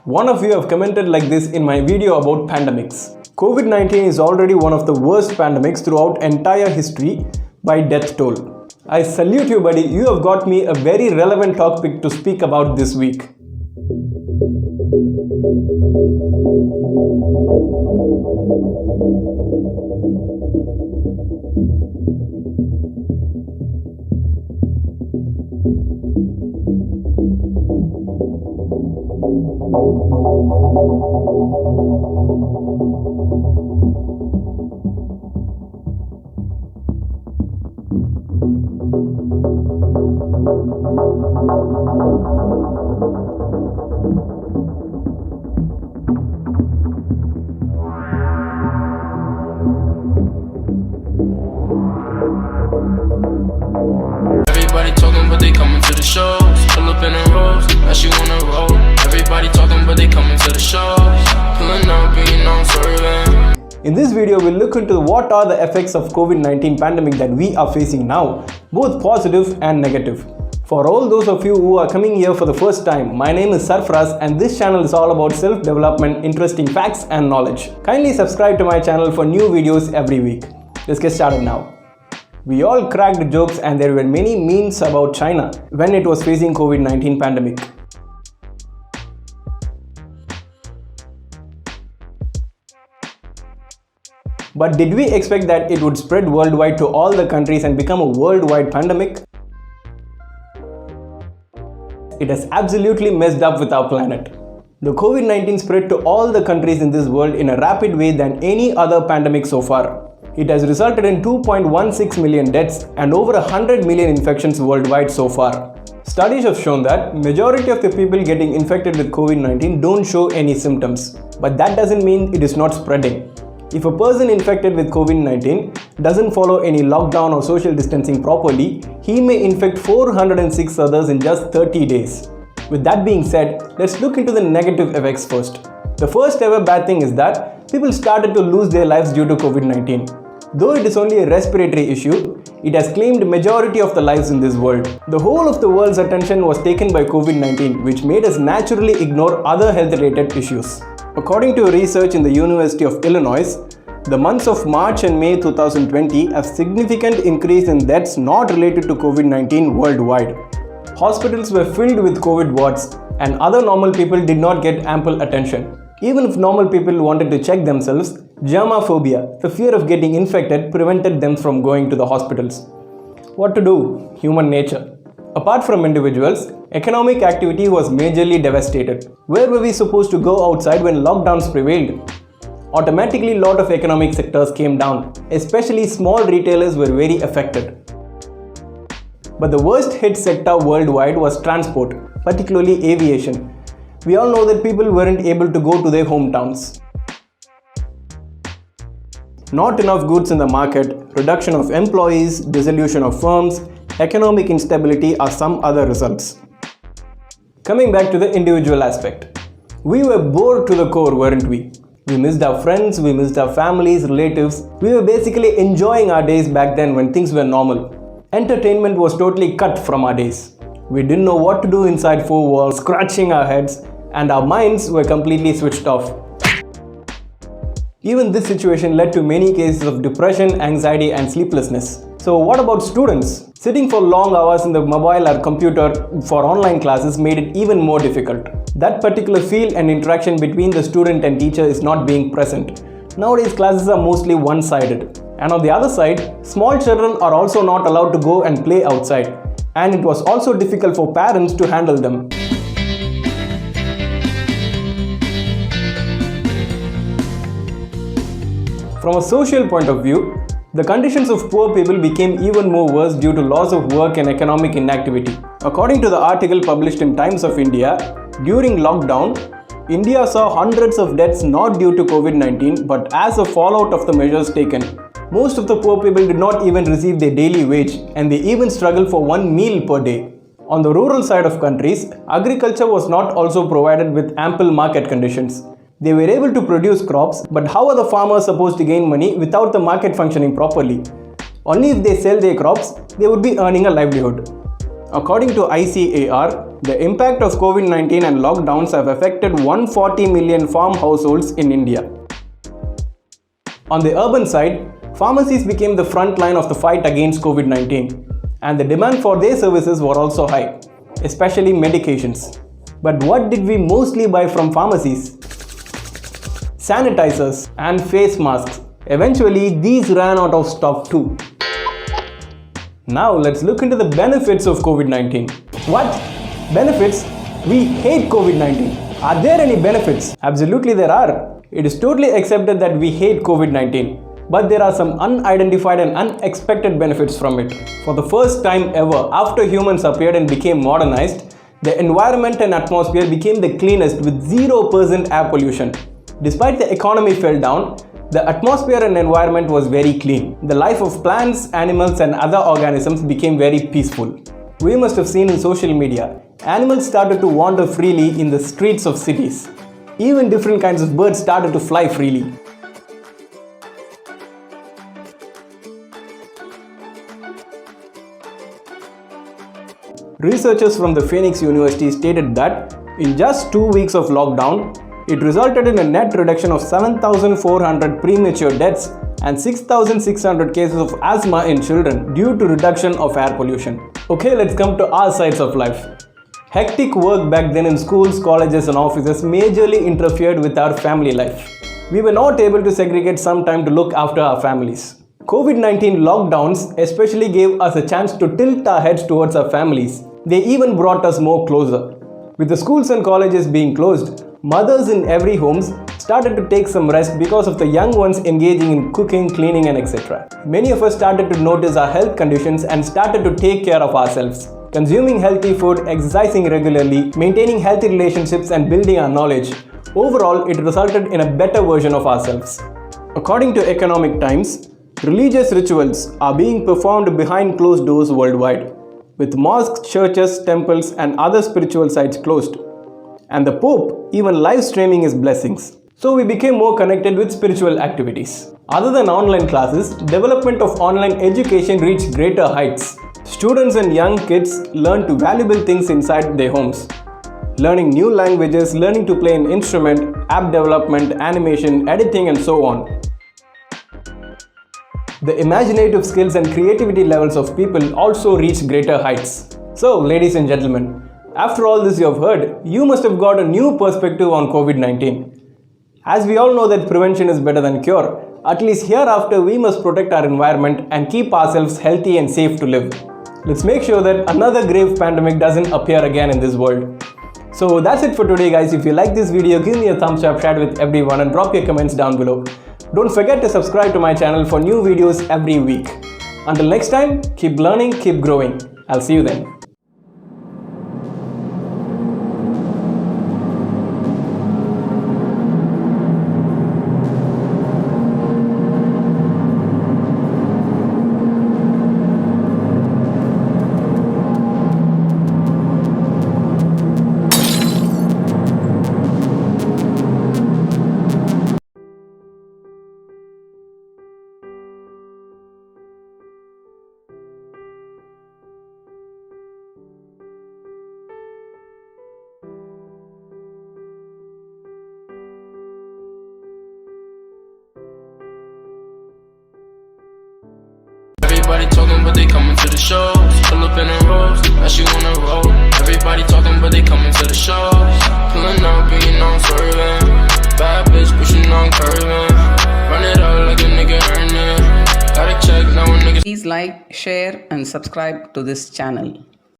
One of you have commented like this in my video about pandemics. COVID-19 is already one of the worst pandemics throughout entire history by death toll. I salute you, buddy. You have got me a very relevant topic to speak about this week. Everybody talking but they coming to the shows. Pull up in a rose, now she wanna roll. Everybody talking but they coming to the shows. Pulling up, being on swerving. In this video, we'll look into what are the effects of COVID-19 pandemic that we are facing now, both positive and negative. For all those of you who are coming here for the first time, my name is Sarferaaz and this channel is all about self-development, interesting facts and knowledge. Kindly subscribe to my channel for new videos every week. Let's get started now. We all cracked jokes and there were many memes about China when it was facing COVID-19 pandemic. But did we expect that it would spread worldwide to all the countries and become a worldwide pandemic? It has absolutely messed up with our planet. The COVID-19 spread to all the countries in this world in a rapid way than any other pandemic so far. It has resulted in 2.16 million deaths and over 100 million infections worldwide so far. Studies have shown that majority of the people getting infected with COVID-19 don't show any symptoms. But that doesn't mean it is not spreading. If a person infected with COVID-19 doesn't follow any lockdown or social distancing properly, he may infect 406 others in just 30 days. With that being said, let's look into the negative effects first. The first ever bad thing is that people started to lose their lives due to COVID-19. Though it is only a respiratory issue, it has claimed majority of the lives in this world. The whole of the world's attention was taken by COVID-19, which made us naturally ignore other health-related issues. According to research in the University of Illinois, the months of March and May 2020 have significant increase in deaths not related to COVID-19 worldwide. Hospitals were filled with COVID wards and other normal people did not get ample attention. Even if normal people wanted to check themselves, germophobia, the fear of getting infected, prevented them from going to the hospitals. What to do? Human nature. Apart from individuals, economic activity was majorly devastated. Where were we supposed to go outside when lockdowns prevailed? Automatically, a lot of economic sectors came down, especially small retailers were very affected. But the worst hit sector worldwide was transport, particularly aviation. We all know that people weren't able to go to their hometowns. Not enough goods in the market, reduction of employees, dissolution of firms, economic instability are some other results. Coming back to the individual aspect. We were bored to the core, weren't we? We missed our friends, we missed our families, relatives. We were basically enjoying our days back then when things were normal. Entertainment was totally cut from our days. We didn't know what to do inside four walls, scratching our heads, and our minds were completely switched off. Even this situation led to many cases of depression, anxiety, and sleeplessness. So what about students? Sitting for long hours in the mobile or computer for online classes made it even more difficult. That particular feel and interaction between the student and teacher is not being present. Nowadays classes are mostly one-sided. And on the other side, small children are also not allowed to go and play outside. And it was also difficult for parents to handle them. From a social point of view, the conditions of poor people became even more worse due to loss of work and economic inactivity. According to the article published in Times of India, during lockdown, India saw hundreds of deaths not due to COVID-19 but as a fallout of the measures taken. Most of the poor people did not even receive their daily wage and they even struggled for one meal per day. On the rural side of countries, agriculture was not also provided with ample market conditions. They were able to produce crops, but how are the farmers supposed to gain money without the market functioning properly? Only if they sell their crops, they would be earning a livelihood. According to ICAR, the impact of COVID-19 and lockdowns have affected 140 million farm households in India. On the urban side, pharmacies became the front line of the fight against COVID-19, and the demand for their services were also high, especially medications. But what did we mostly buy from pharmacies? Sanitizers and face masks. Eventually, these ran out of stock too. Now let's look into the benefits of COVID-19. What? Benefits? We hate COVID-19. Are there any benefits? Absolutely there are. It is totally accepted that we hate COVID-19. But there are some unidentified and unexpected benefits from it. For the first time ever, after humans appeared and became modernized, the environment and atmosphere became the cleanest with 0% air pollution. Despite the economy fell down, the atmosphere and environment was very clean. The life of plants, animals and other organisms became very peaceful. We must have seen in social media, animals started to wander freely in the streets of cities. Even different kinds of birds started to fly freely. Researchers from the Phoenix University stated that in just 2 weeks of lockdown, it resulted in a net reduction of 7,400 premature deaths and 6,600 cases of asthma in children due to reduction of air pollution. Okay, let's come to our sides of life. Hectic work back then in schools, colleges and offices majorly interfered with our family life. We were not able to segregate some time to look after our families. COVID-19 lockdowns especially gave us a chance to tilt our heads towards our families. They even brought us more closer. With the schools and colleges being closed, mothers in every homes started to take some rest because of the young ones engaging in cooking, cleaning and etc. Many of us started to notice our health conditions and started to take care of ourselves. Consuming healthy food, exercising regularly, maintaining healthy relationships and building our knowledge. Overall, it resulted in a better version of ourselves. According to Economic Times, religious rituals are being performed behind closed doors worldwide, with mosques, churches, temples and other spiritual sites closed. And the Pope even live streaming his blessings. So we became more connected with spiritual activities. Other than online classes, development of online education reached greater heights. Students and young kids learned valuable things inside their homes. Learning new languages, learning to play an instrument, app development, animation, editing and so on. The imaginative skills and creativity levels of people also reached greater heights. So, ladies and gentlemen, after all this you have heard, you must have got a new perspective on COVID-19. As we all know that prevention is better than cure, at least hereafter we must protect our environment and keep ourselves healthy and safe to live. Let's make sure that another grave pandemic doesn't appear again in this world. So that's it for today guys. If you like this video, give me a thumbs up, share it with everyone and drop your comments down below. Don't forget to subscribe to my channel for new videos every week. Until next time, keep learning, keep growing. I'll see you then. Everybody talking, but they coming to the shows. Pull up in a rose, now she wanna roll. Everybody talking, but they coming to the shows. Pulling up, being on swerving. Bad bitch, pushing on curving. Run it out like a nigga earning. Gotta check now a nigga. Please like, share and subscribe to this channel.